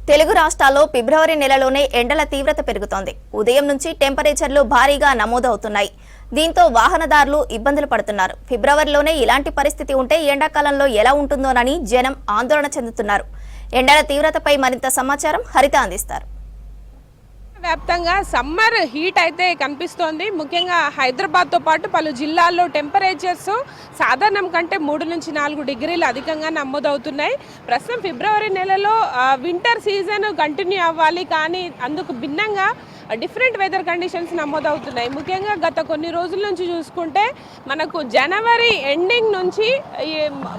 తెలుగు రాష్ట్రాల్లో ఫిబ్రవరి నెలలోనే ఎండల తీవ్రత పెరుగుతోంది. ఉదయం నుంచి టెంపరేచర్లు భారీగా నమోదవుతున్నాయి. దీంతో వాహనదారులు ఇబ్బందులు పడుతున్నారు. ఫిబ్రవరిలోనే ఇలాంటి పరిస్థితి ఉంటే ఎండాకాలంలో ఎలా ఉంటుందోనని జనం ఆందోళన చెందుతున్నారు. ఎండల తీవ్రతపై మరింత సమాచారం హరిత అందిస్తారు. వ్యాప్తంగా సమ్మర్ హీట్ అయితే కనిపిస్తోంది. ముఖ్యంగా హైదరాబాద్తో పాటు పలు జిల్లాల్లో టెంపరేచర్స్ సాధారణం కంటే 3 నుంచి 4 డిగ్రీలు అధికంగా నమోదవుతున్నాయి. ప్రస్తుతం ఫిబ్రవరి నెలలో వింటర్ సీజన్ కంటిన్యూ అవ్వాలి, కానీ అందుకు భిన్నంగా డిఫరెంట్ వెదర్ కండిషన్స్ నమోదవుతున్నాయి. ముఖ్యంగా గత కొన్ని రోజుల నుంచి చూసుకుంటే మనకు జనవరి ఎండింగ్ నుంచి ఈ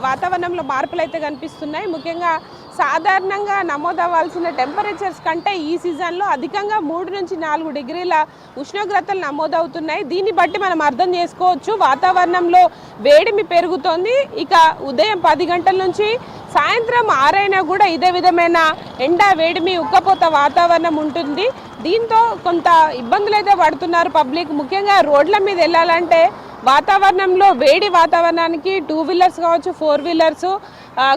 వాతావరణంలో మార్పులు అయితే కనిపిస్తున్నాయి. ముఖ్యంగా సాధారణంగా నమోదవ్వాల్సిన టెంపరేచర్స్ కంటే ఈ సీజన్లో అధికంగా 3 నుంచి 4 డిగ్రీల ఉష్ణోగ్రతలు నమోదవుతున్నాయి. దీన్ని బట్టి మనం అర్థం చేసుకోవచ్చు వాతావరణంలో వేడిమి పెరుగుతోంది. ఇక ఉదయం 10 గంటల నుంచి సాయంత్రం 6 అయినా కూడా ఇదే విధమైన ఎండ వేడిమి ఉక్కపోత వాతావరణం ఉంటుంది. దీంతో కొంత ఇబ్బందులు అయితే పడుతున్నారు పబ్లిక్. ముఖ్యంగా రోడ్ల మీద వెళ్ళాలంటే వాతావరణంలో వేడి వాతావరణానికి 2 వీలర్స్ కావచ్చు, 4 వీలర్స్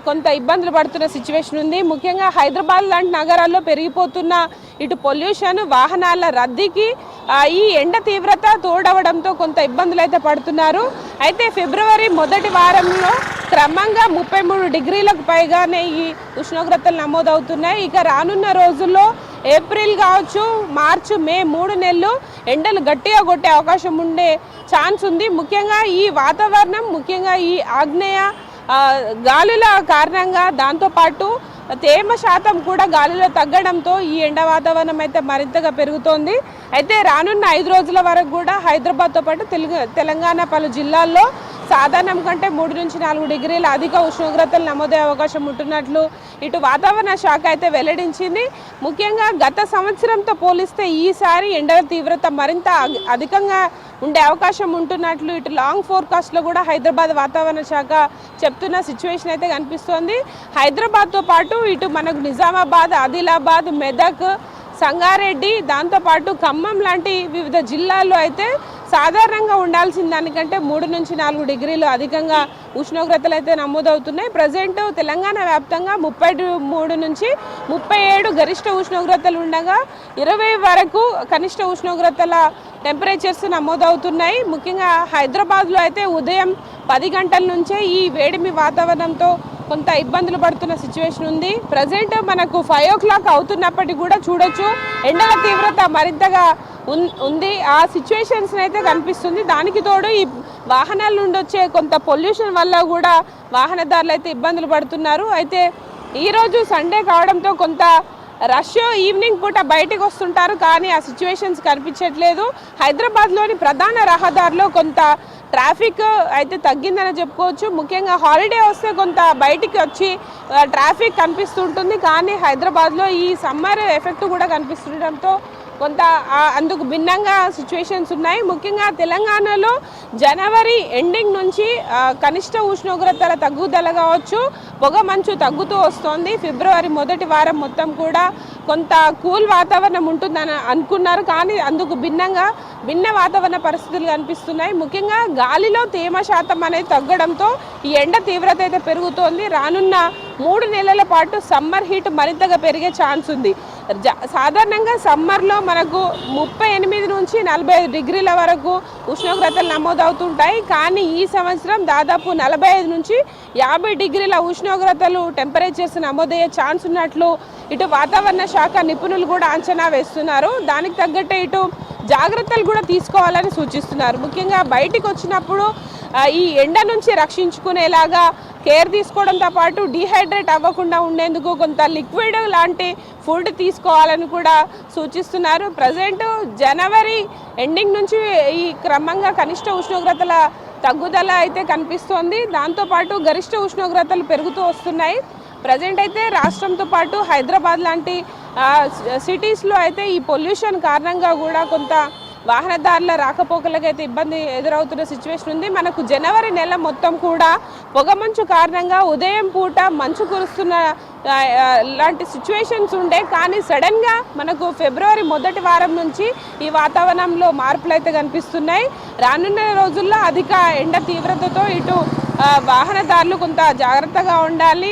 కొంత ఇబ్బందులు పడుతున్న సిచ్యువేషన్ ఉంది. ముఖ్యంగా హైదరాబాద్ లాంటి నగరాల్లో పెరిగిపోతున్న ఇటు పొల్యూషన్, వాహనాల రద్దీకి ఈ ఎండ తీవ్రత తోడవడంతో కొంత ఇబ్బందులు అయితే పడుతున్నారు. అయితే ఫిబ్రవరి మొదటి వారంలో క్రమంగా 33 డిగ్రీలకు పైగానే ఈ ఉష్ణోగ్రతలు నమోదవుతున్నాయి. ఇక రానున్న రోజుల్లో ఏప్రిల్ కావచ్చు, మార్చి, మే 3 నెలలు ఎండలు గట్టిగా కొట్టే అవకాశం ఉండే ఛాన్స్ ఉంది. ముఖ్యంగా ఈ వాతావరణం, ముఖ్యంగా ఈ ఆగ్నేయ గాలుల కారణంగా దాంతోపాటు తేమ శాతం కూడా గాలిలో తగ్గడంతో ఈ ఎండ వాతావరణం అయితే మరింతగా పెరుగుతోంది. అయితే రానున్న 5 రోజుల వరకు కూడా హైదరాబాద్తో పాటు తెలంగాణ పలు జిల్లాల్లో సాధారణం కంటే 3 నుంచి 4 డిగ్రీల అధిక ఉష్ణోగ్రతలు నమోదయ్యే అవకాశం ఉంటున్నట్లు ఇటు వాతావరణ శాఖ అయితే వెల్లడించింది. ముఖ్యంగా గత సంవత్సరంతో పోలిస్తే ఈసారి ఎండల తీవ్రత మరింత అధికంగా ఉండే అవకాశం ఉంటున్నట్లు ఇటు లాంగ్ ఫోర్కాస్ట్లో కూడా హైదరాబాద్ వాతావరణ శాఖ చెప్తున్న సిచ్యువేషన్ అయితే కనిపిస్తోంది. హైదరాబాద్తో పాటు ఇటు మనకు నిజామాబాద్, ఆదిలాబాద్, మెదక్, సంగారెడ్డి, దాంతోపాటు ఖమ్మం లాంటి వివిధ జిల్లాల్లో అయితే సాధారణంగా ఉండాల్సిన దానికంటే 3 నుంచి 4 డిగ్రీలు అధికంగా ఉష్ణోగ్రతలు అయితే నమోదవుతున్నాయి. ప్రజెంట్ తెలంగాణ వ్యాప్తంగా 33 నుంచి 37 గరిష్ట ఉష్ణోగ్రతలు ఉండగా 20 వరకు కనిష్ట ఉష్ణోగ్రతల టెంపరేచర్స్ నమోదవుతున్నాయి. ముఖ్యంగా హైదరాబాద్లో అయితే ఉదయం 10 గంటల నుంచే ఈ వేడిమి వాతావరణంతో కొంత ఇబ్బందులు పడుతున్న సిచ్యువేషన్ ఉంది. ప్రజెంట్ మనకు 5 o'clock అవుతున్నప్పటికీ కూడా చూడొచ్చు ఎండల తీవ్రత మరింతగా ఉంది. ఆ సిచ్యువేషన్స్ అయితే కనిపిస్తుంది. దానికి తోడు ఈ వాహనాల నుండి వచ్చే కొంత పొల్యూషన్ వల్ల కూడా వాహనదారులు అయితే ఇబ్బందులు పడుతున్నారు. అయితే ఈరోజు సండే కావడంతో కొంత రష్ ఈవినింగ్ పూట బయటకు వస్తుంటారు, కానీ ఆ సిచ్యువేషన్స్ కనిపించట్లేదు. హైదరాబాద్లోని ప్రధాన రహదారిలో కొంత ట్రాఫిక్ అయితే తగ్గిందని చెప్పుకోవచ్చు. ముఖ్యంగా హాలిడే వస్తే కొంత బయటికి వచ్చి ట్రాఫిక్ కనిపిస్తుంటుంది, కానీ హైదరాబాద్లో ఈ సమ్మర్ ఎఫెక్ట్ కూడా కనిపిస్తుండటంతో కొంత అందుకు భిన్నంగా సిచ్యువేషన్స్ ఉన్నాయి. ముఖ్యంగా తెలంగాణలో జనవరి ఎండింగ్ నుంచి కనిష్ట ఉష్ణోగ్రతల తగ్గుదల కావచ్చు, పొగ మంచు తగ్గుతూ వస్తోంది. ఫిబ్రవరి మొదటి వారం మొత్తం కూడా కొంత కూల్ వాతావరణం ఉంటుందని అనుకున్నారు, కానీ అందుకు భిన్న వాతావరణ పరిస్థితులు కనిపిస్తున్నాయి. ముఖ్యంగా గాలిలో తేమ శాతం అనేది తగ్గడంతో ఈ ఎండ తీవ్రత అయితే పెరుగుతోంది. రానున్న 3 నెలల పాటు సమ్మర్ హీట్ మరింతగా పెరిగే ఛాన్స్ ఉంది. సాధారణంగా సమ్మర్లో మనకు 38 నుంచి 45 డిగ్రీల వరకు ఉష్ణోగ్రతలు నమోదవుతుంటాయి, కానీ ఈ సంవత్సరం దాదాపు 45 నుంచి 50 డిగ్రీల ఉష్ణోగ్రతలు టెంపరేచర్స్ నమోదయ్యే ఛాన్స్ ఉన్నట్లు ఇటు వాతావరణ శాఖ నిపుణులు కూడా అంచనా వేస్తున్నారు. దానికి తగ్గట్టే ఇటు జాగ్రత్తలు కూడా తీసుకోవాలని సూచిస్తున్నారు. ముఖ్యంగా బయటికి వచ్చినప్పుడు ఈ ఎండ నుంచి రక్షించుకునేలాగా కేర్ తీసుకోవడంతో పాటు డీహైడ్రేట్ అవ్వకుండా ఉండేందుకు కొంత లిక్విడ్ లాంటి ఫుడ్ తీసుకోవాలని కూడా సూచిస్తున్నారు. ప్రజెంట్ జనవరి ఎండింగ్ నుంచి ఈ క్రమంగా కనిష్ట ఉష్ణోగ్రతల తగ్గుదల అయితే కనిపిస్తోంది. దాంతోపాటు గరిష్ట ఉష్ణోగ్రతలు పెరుగుతూ వస్తున్నాయి. ప్రజెంట్ అయితే రాష్ట్రంతో పాటు హైదరాబాద్ లాంటి సిటీస్లో అయితే ఈ పొల్యూషన్ కారణంగా కూడా కొంత వాహనదారుల రాకపోకలకైతే ఇబ్బంది ఎదురవుతున్న సిచ్యువేషన్ ఉంది. మనకు జనవరి నెల మొత్తం కూడా పొగమంచు కారణంగా ఉదయం పూట మంచు కురుస్తున్న లాంటి సిచ్యువేషన్స్ ఉండే, కానీ సడన్గా మనకు ఫిబ్రవరి మొదటి వారం నుంచి ఈ వాతావరణంలో మార్పులు అయితే కనిపిస్తున్నాయి. రానున్న రోజుల్లో అధిక ఎండ తీవ్రతతో ఇటు వాహనదారులు కొంత జాగ్రత్తగా ఉండాలి.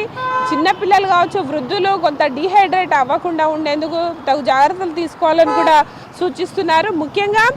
చిన్నపిల్లలు కావచ్చు, వృద్ధులు కొంత డీహైడ్రేట్ అవ్వకుండా ఉండేందుకు తగు జాగ్రత్తలు తీసుకోవాలని కూడా సూచిస్తున్నారు. ముఖ్యంగా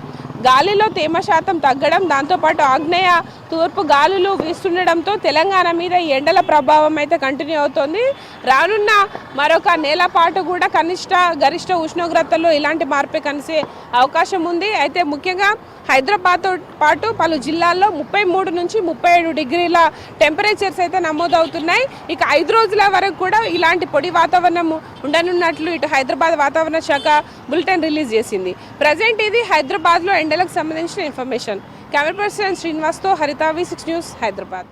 గాలిలో తేమ శాతం తగ్గడం, దాంతోపాటు ఆగ్నేయ తూర్పు గాలులు వీస్తుండడంతో తెలంగాణ మీద ఈ ఎండల ప్రభావం అయితే కంటిన్యూ అవుతోంది. రానున్న మరొక నెల పాటు కూడా కనిష్ట గరిష్ట ఉష్ణోగ్రతల్లో ఇలాంటి మార్పే కనిసే అవకాశం ఉంది. అయితే ముఖ్యంగా హైదరాబాద్తో పాటు పలు జిల్లాల్లో 33 నుంచి 37 డిగ్రీల టెంపరేచర్స్ అయితే నమోదవుతున్నాయి. ఇక 5 రోజుల వరకు కూడా ఇలాంటి పొడి వాతావరణం ఉండనున్నట్లు ఇటు హైదరాబాద్ వాతావరణ శాఖ బులెటిన్ రిలీజ్ చేసింది. ప్రజెంట్ ఇది హైదరాబాద్లో ఎండలకు సంబంధించిన ఇన్ఫర్మేషన్. కెమెరా పర్సన్ శ్రీనివాస్తో హరిత, V6 న్యూస్, హైదరాబాద్.